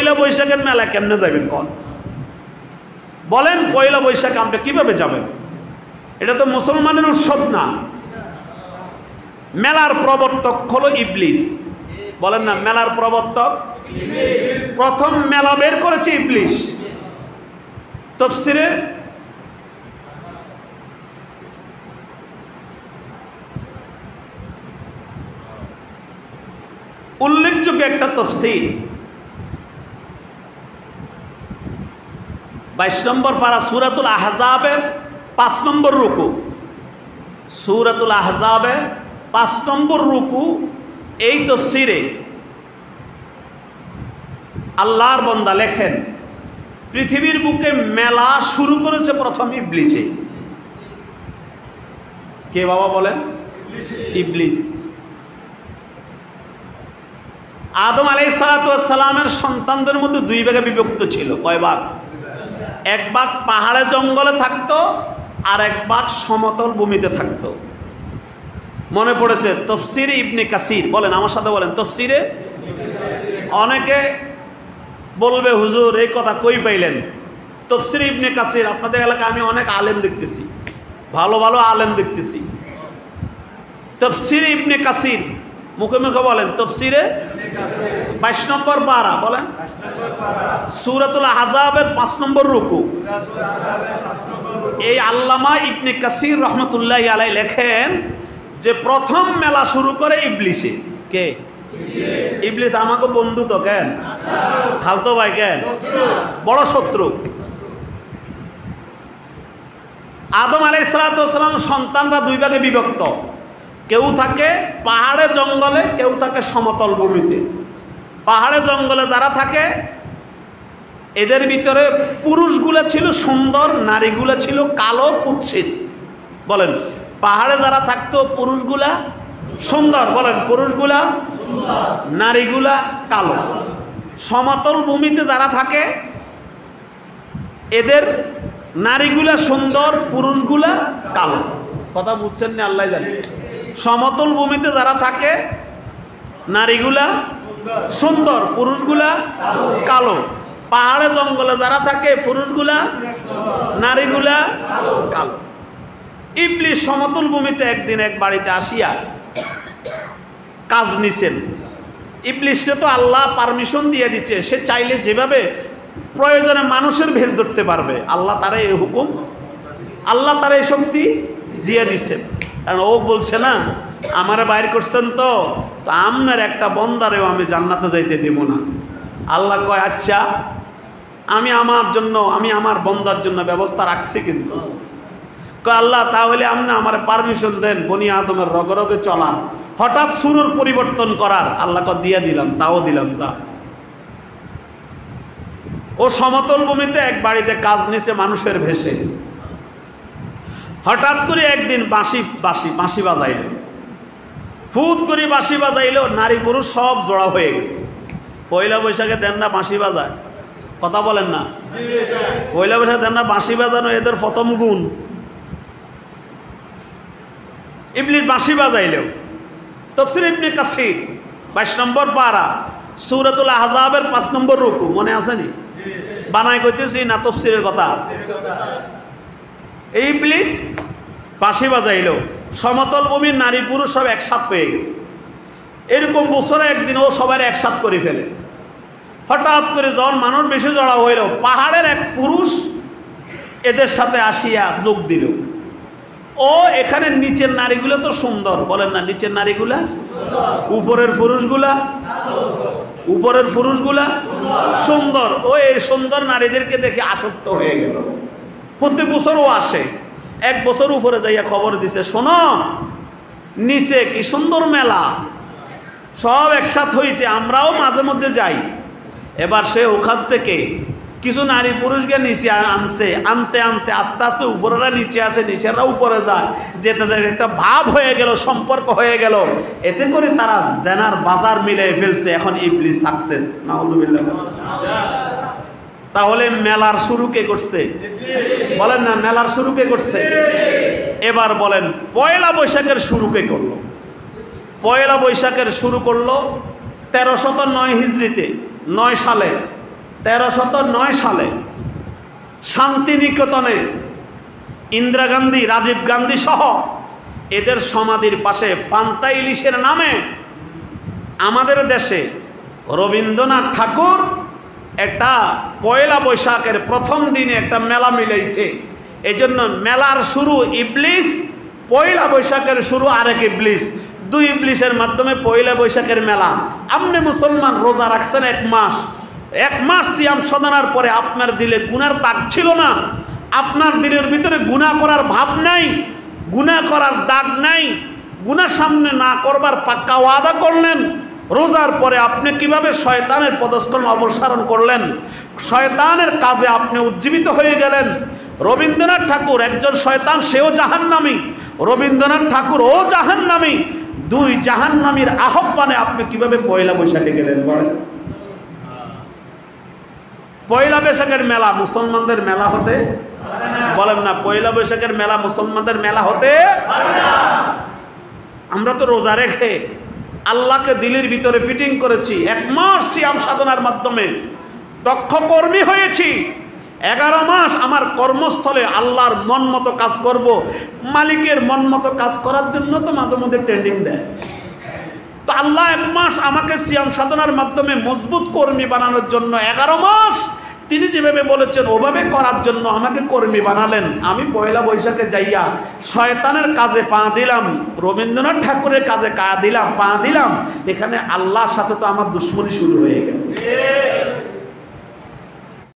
পয়লা বৈশাখের মেলা কেমনে যাবেন কোন? বলেন পয়লা বৈশাখে আমরা কিভাবে যাবেন? এটা তো মুসলমানের উৎসব না। মেলার প্রবর্তক হলো ইবলিস। বলেন না, মেলার প্রবর্তক প্রথম মেলা বের করেছে ইবলিস। তাফসীরে উল্লেখযোগ্য একটা তাফসীর 22 নম্বর পারা সূরাতুল আহজাবের 5 নম্বর রুকু। সূরাতুল আহজাবের 5 নম্বর রুকু। এই তাফসীরে আল্লাহর বান্দা লেখেন, পৃথিবীর বুকে মেলা শুরু করেছে প্রথম ইবলিসে। কে বাবা বলেন? ইবলিস। আদম আলাইহিস সালাতু ওয়াস সালামের সন্তানদের মধ্যে 2 ভাগে বিভক্ত ছিল। কয় ভাগ? এক ভাগ পাহাড়ে জঙ্গলে থাকতো, আর এক ভাগ সমতল ভূমিতে থাকতো। মনে পড়েছে তাফসীরে ইবনে কাসির। বলেন আমার সাথে বলেন, তাফসীরে। অনেকে বলবে হুজুর এই কথা কই পাইলেন? তাফসীরে ইবনে কাসির। আপনাদের এলাকায় আমি অনেক আলেম দেখতেছি, ভালো ভালো আলেম দেখতেছি। তাফসীরে ইবনে কাসির মুখে মুখে বলেন, তাফসীরে 22 নম্বর পারা। বলেন সূরাতুল আহজাবের 5 নম্বর রুকু। এই আল্লামা ইবনে কাসির রহমতুল্লাহি আলাইহি লেখেন যে প্রথম মেলা শুরু করে ইবলিসে। কে? ইবলিস। আমাকে বন্ধু তো কেন? খালতো ভাই কেন? বড় শত্রু। আদম আলাইহিস সালাতু ওয়াস সালাম সন্তানরা 2 ভাগে বিভক্ত। কেউ থাকে পাহাড়ে জঙ্গলে, কেউ থাকে সমতল ভূমিতে। পাহাড়ে জঙ্গলে যারা থাকে এদের ভিতরে পুরুষগুলা ছিল সুন্দর, নারীগুলা ছিল কালো কুৎসিত। বলেন পাহাড়ে যারা থাকতো পুরুষগুলা সুন্দর। বলেন পুরুষগুলা নারীগুলা কালো। সমতল ভূমিতে যারা থাকে এদের নারীগুলা সুন্দর, পুরুষগুলা কালো। কথা বুঝছেন না? আল্লাহ জানে। সমতল ভূমিতে যারা থাকে নারীগুলা সুন্দর, পুরুষগুলা কালো। পাহাড়ে জঙ্গলে যারা থাকে পুরুষগুলা নারীগুলা কালো। ইবলিস সমতল ভূমিতে একদিন এক বাড়িতে আসিয়া কাজ নিছেন। ইবলিসকে তো আল্লাহ পারমিশন দিয়ে দিচ্ছে, সে চাইলে যেভাবে প্রয়োজনে মানুষের ভেড় ধরতে পারবে। আল্লাহ তারা এই হুকুম, আল্লাহ তারা এই শক্তি দিয়ে দিচ্ছেন। কারণ ও বলছে না আমারে বাইর করছেন তো আপনার একটা বন্দারেও আমি জান্নাতে যাইতে দেব না। আল্লাহ কয় আচ্ছা আমি আমার জন্য, আমি আমার বন্দার জন্য ব্যবস্থা রাখছি। কিন্তু কয় আল্লাহ তাহলে আপনি আমার পারমিশন দেন বনি আদমের রগে রগে চলার, হঠাৎ সুরুর পরিবর্তন করার। আল্লাহ কয় দিয়ে দিলাম, তাও দিলাম, যা। ও সমতল ভূমিতে এক বাড়িতে কাজ নিছে মানুষের ভেষে। হঠাৎ করে একদিন বাঁশি বাজাইল, ফুট করে বাঁশি বাজাইল। নারী পুরুষ সব জড়া হয়ে গেছে। পয়লা বৈশাখে দেন না বাঁশি বাজায়? কথা বলেন না? পয়লা বৈশাখে দেন না বাঁশি বাজানো এদের প্রথম গুণ। ইবলিস বাঁশি বাজাইল। তাফসীর ইবনে কাসির 22 নম্বর পারা সূরাতুল আহজাবের 5 নম্বর রুকু। মনে আছে নি? বানাই কইতেছি না তাফসীরের কথা? ইবলিস বাঁশি বাজাইল, সমতল ভূমির নারী পুরুষ সব একসাথ হয়ে গেছে। এরকম বছরে একদিন ও সবার একসাথ করে ফেলে। হঠাৎ করে যখন মানুষ বেশি জড়া হইল, পাহাড়ের এক পুরুষ এদের সাথে আসিয়া যোগ দিল। ও এখানে নিচের নারীগুলো তো সুন্দর। বলেন না নিচের নারীগুলা, উপরের পুরুষগুলা সুন্দর। ও এই সুন্দর নারীদেরকে দেখে আসক্ত হয়ে গেল। প্রতি বছর ও আসে। এক বছর উপরে যাইয়া খবর দিছে, শোনো নিচে কি সুন্দর মেলা, সব একসাথ হয়েছে, আমরাও মাঝে মধ্যে যাই। এবার সে ওখান থেকে কিছু নারী পুরুষকে নিচে আনতে আস্তে আস্তে উপরেরা নিচে আসে, নিচেরা উপরে যায়, যেতে যেতে একটা ভাব হয়ে গেল, সম্পর্ক হয়ে গেল। এতে করে তারা জেনার বাজার মিলিয়ে ফেলছে। এখন ইবলিস সাকসেস। নাউজুবিল্লাহ। তাহলে মেলার শুরু কে করছে? বলেন না মেলার শুরু কে করছে? এবার বলেন পয়লা বৈশাখের শুরু কে করলো? পয়লা বৈশাখের শুরু করলো 1309 হিজরিতে 9 সালে 1309 সালে শান্তিনিকেতনে ইন্দিরা গান্ধী, রাজীব গান্ধী সহ এদের সমাধির পাশে পান্তা ইলিশের নামে আমাদের দেশে রবীন্দ্রনাথ ঠাকুর একটা পয়লা বৈশাখের প্রথম দিনে একটা মেলা মিলাইছে। এজন্য মেলার শুরু ইবলিস, পয়লা বৈশাখের শুরু আরেক ইবলিস, দুই ইবলিসের মাধ্যমে পয়লা বৈশাখের মেলা। আপনি মুসলমান রোজা রাখছেন 1 মাস, 1 মাস সিয়াম সাধনার পরে আপনার দিলে গুনার দাগ ছিল না, আপনার দিলের ভিতরে গুনাহ করার ভাব নাই, গুনাহ করার দাগ নাই, গুনাহ সামনে না করবার পাক্কা ওয়াদা করলেন। রোজার পরে আপনি কিভাবে শয়তানের পদস্খলন অপসারণ করলেন, শয়তানের কাজে আপনি উজ্জীবিত হয়ে গেলেন। রবীন্দ্রনাথ ঠাকুর একজন শয়তান, সেও জাহান্নামী, রবীন্দ্রনাথ ঠাকুর ও জাহান্নামী, দুই জাহান্নামীর আহ্বানে আপনি কিভাবে পয়লা বৈশাখে গেলেন বলেন? পয়লা বৈশাখের মেলা মুসলমানদের মেলা হতে বলেন না, পয়লা বৈশাখের মেলা মুসলমানদের মেলা হতে। আমরা তো রোজা রেখে আল্লাহকে দিলের ভিতরে ফিটিং করেছি, 1 মাস সিয়াম সাধনার মাধ্যমে দক্ষ কর্মী হয়েছি। 11 মাস আমার কর্মস্থলে আল্লাহর মন মতো কাজ করব। মালিকের মন মতো কাজ করার জন্য তো মাঝে মধ্যে ট্রেনিং দেয়। তো আল্লাহ 1 মাস আমাকে সিয়াম সাধনার মাধ্যমে মজবুত কর্মী বানানোর জন্য 11 মাস তিনি যেভাবে বলেছেন ওভাবে করার জন্য আমাকে কর্মী বানালেন। আমি পয়লা বৈশাখে যাইয়া শয়তানের কাজে পা দিলাম, রবীন্দ্রনাথ ঠাকুরের কাজে পা দিলাম, এখানে আল্লাহর সাথে তো আমার দুশ্মনী শুরু হয়ে গেল।